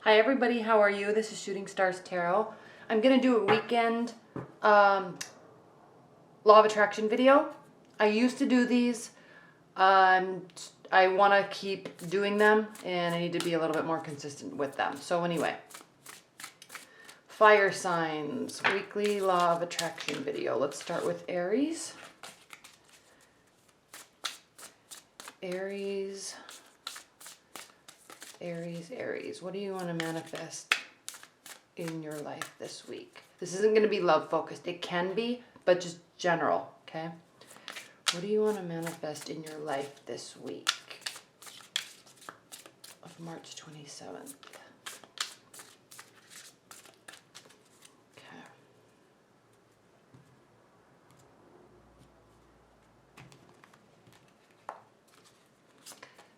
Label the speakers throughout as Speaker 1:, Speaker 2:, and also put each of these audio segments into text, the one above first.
Speaker 1: Hi everybody, how are you? This is Shooting Stars Tarot. I'm going to do a weekend Law of Attraction video. I used to do these. I want to keep doing them and I need to be a little bit more consistent with them. So anyway, fire signs, weekly Law of Attraction video. Let's start with Aries. Aries. What do you want to manifest in your life this week? This isn't going to be love focused. It can be, but just general, okay? What do you want to manifest in your life this week of March 27th? Okay.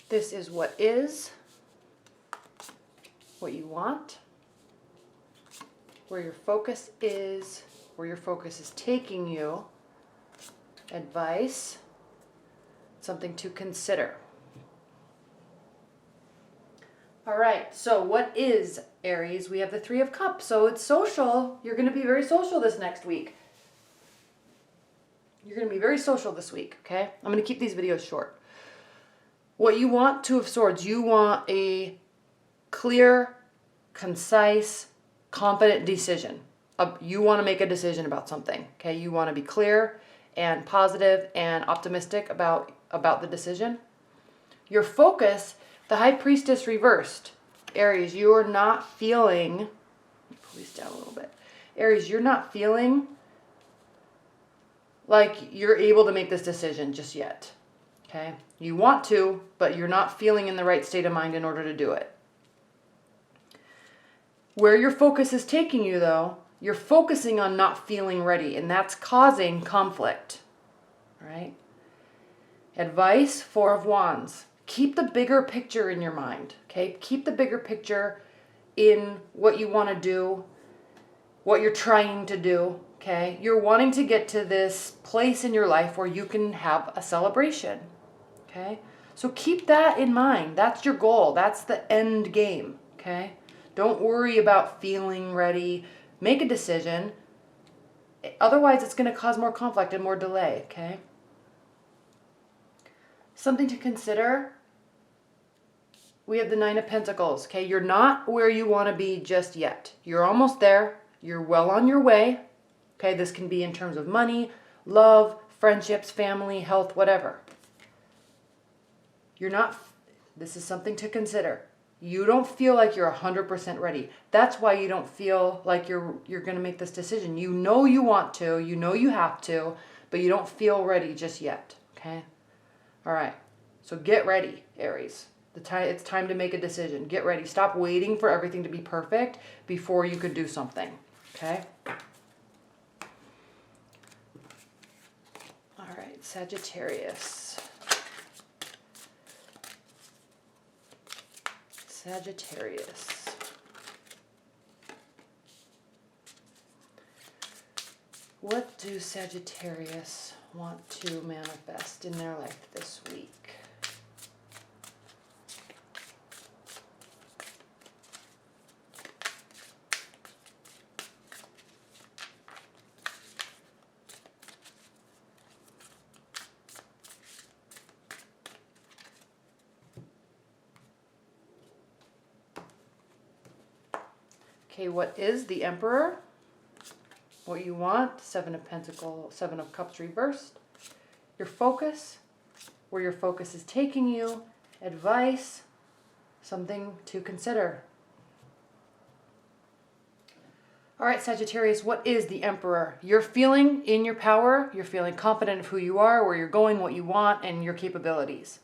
Speaker 1: This is what you want, where your focus is taking you, advice, something to consider. All right, so what is Aries? We have the Three of Cups, so it's social. You're going to be very social this next week. You're going to be very social this week, okay? I'm going to keep these videos short. What you want, Two of Swords, you want a clear, concise, confident decision. You want to make a decision about something, okay? You want to be clear and positive and optimistic about the decision. Your focus, the High Priestess reversed. Aries, you are not feeling, let me pull these down a little bit. Aries, you're not feeling like you're able to make this decision just yet, okay? You want to, but you're not feeling in the right state of mind in order to do it. Where your focus is taking you, though, you're focusing on not feeling ready, and that's causing conflict, right? Advice, Four of Wands. Keep the bigger picture in your mind, okay? Keep the bigger picture in what you want to do, what you're trying to do, okay? You're wanting to get to this place in your life where you can have a celebration, okay? So keep that in mind. That's your goal. That's the end game, okay? Don't worry about feeling ready. Make a decision. Otherwise, it's going to cause more conflict and more delay, okay? Something to consider. We have the Nine of Pentacles, okay? You're not where you want to be just yet. You're almost there. You're well on your way, okay? This can be in terms of money, love, friendships, family, health, whatever. This is something to consider. You don't feel like you're 100% ready. That's why you don't feel like you're going to make this decision. You know you want to, you know you have to, but you don't feel ready just yet, okay? All right, so get ready, Aries. It's time to make a decision. Get ready. Stop waiting for everything to be perfect before you could do something, okay? All right, Sagittarius. What do Sagittarius want to manifest in their life this week? Okay, what is the Emperor? What you want, Seven of Pentacles, Seven of Cups reversed. Your focus, where your focus is taking you, advice, something to consider. All right, Sagittarius, what is the Emperor? You're feeling in your power, you're feeling confident of who you are, where you're going, what you want, and your capabilities.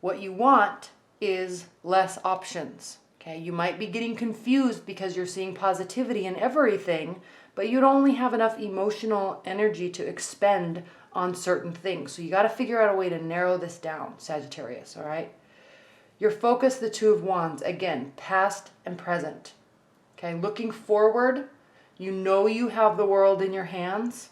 Speaker 1: What you want is less options. Okay, you might be getting confused because you're seeing positivity in everything, but you'd only have enough emotional energy to expend on certain things. So you got to figure out a way to narrow this down, Sagittarius, all right? Your focus, the Two of Wands, again, past and present. Okay, looking forward, you know you have the world in your hands,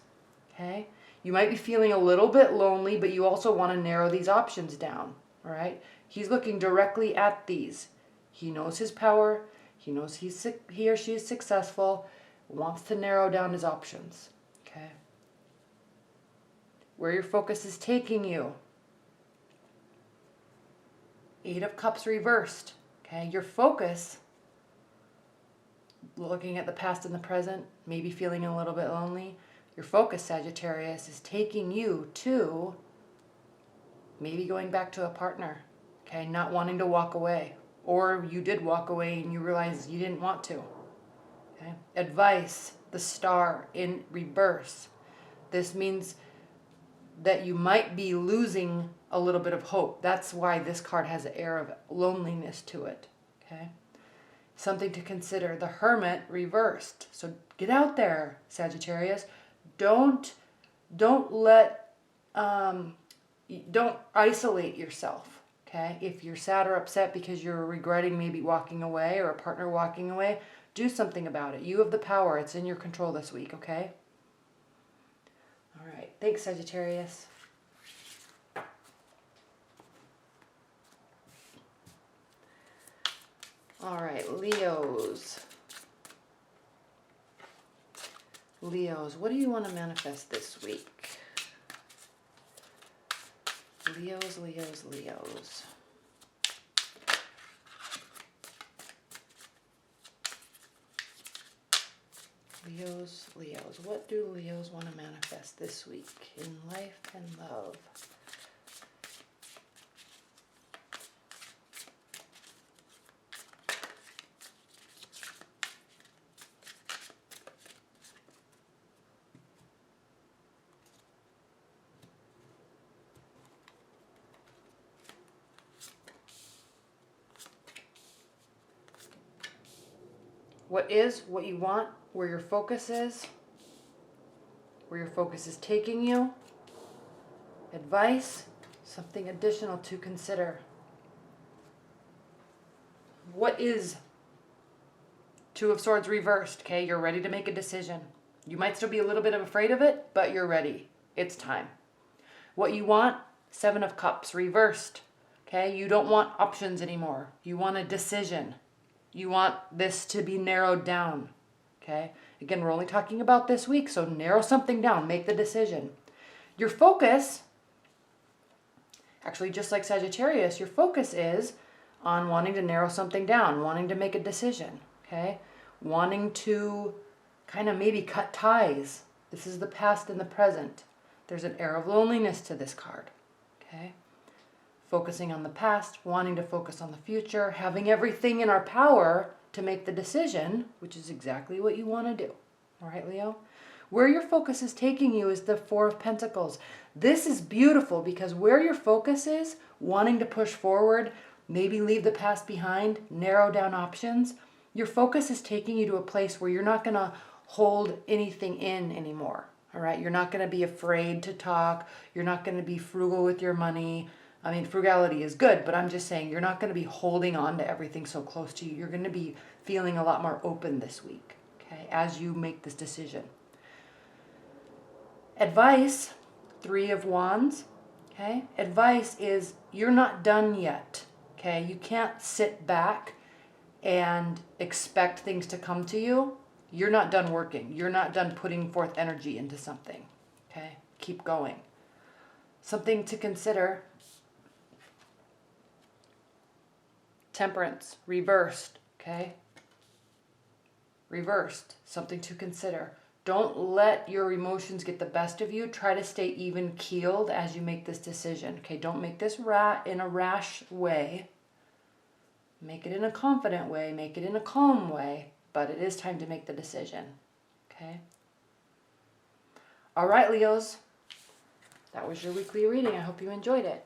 Speaker 1: okay? You might be feeling a little bit lonely, but you also want to narrow these options down, all right? He's looking directly at these. He knows his power. He knows he or she is successful, wants to narrow down his options. Okay? Where your focus is taking you. Eight of Cups reversed. Okay? Your focus, looking at the past and the present, maybe feeling a little bit lonely. Your focus, Sagittarius, is taking you to maybe going back to a partner. Okay? Not wanting to walk away. Or you did walk away and you realized you didn't want to. Okay? Advice, the Star in reverse. This means that you might be losing a little bit of hope. That's why this card has an air of loneliness to it. Okay? Something to consider. The Hermit reversed. So get out there, Sagittarius. Don't isolate yourself. Okay? If you're sad or upset because you're regretting maybe walking away or a partner walking away, do something about it. You have the power. It's in your control this week, okay? All right. Thanks, Sagittarius. All right, Leos. Leos, what do you want to manifest this week? Leos, Leos, Leos. Leos, Leos. What do Leos want to manifest this week in life and love? What is, what you want, where your focus is, where your focus is taking you. Advice, something additional to consider. What is Two of Swords reversed, okay? You're ready to make a decision. You might still be a little bit afraid of it, but you're ready. It's time. What you want, Seven of Cups reversed, okay? You don't want options anymore. You want a decision. You want this to be narrowed down, okay? Again, we're only talking about this week, so narrow something down. Make the decision. Your focus, actually just like Sagittarius, your focus is on wanting to narrow something down, wanting to make a decision, okay? Wanting to kind of maybe cut ties. This is the past and the present. There's an air of loneliness to this card, okay? Focusing on the past, wanting to focus on the future, having everything in our power to make the decision, which is exactly what you want to do. All right, Leo? Where your focus is taking you is the Four of Pentacles. This is beautiful because where your focus is, wanting to push forward, maybe leave the past behind, narrow down options, your focus is taking you to a place where you're not going to hold anything in anymore. All right? You're not going to be afraid to talk. You're not going to be frugal with your money. I mean, frugality is good, but I'm just saying you're not going to be holding on to everything so close to you. You're going to be feeling a lot more open this week, okay, as you make this decision. Advice, Three of Wands, okay? Advice is you're not done yet, okay? You can't sit back and expect things to come to you. You're not done working. You're not done putting forth energy into something, okay? Keep going. Something to consider. Temperance, reversed, okay? Reversed, something to consider. Don't let your emotions get the best of you. Try to stay even keeled as you make this decision, okay? Don't make this in a rash way. Make it in a confident way. Make it in a calm way. But it is time to make the decision, okay? All right, Leos. That was your weekly reading. I hope you enjoyed it.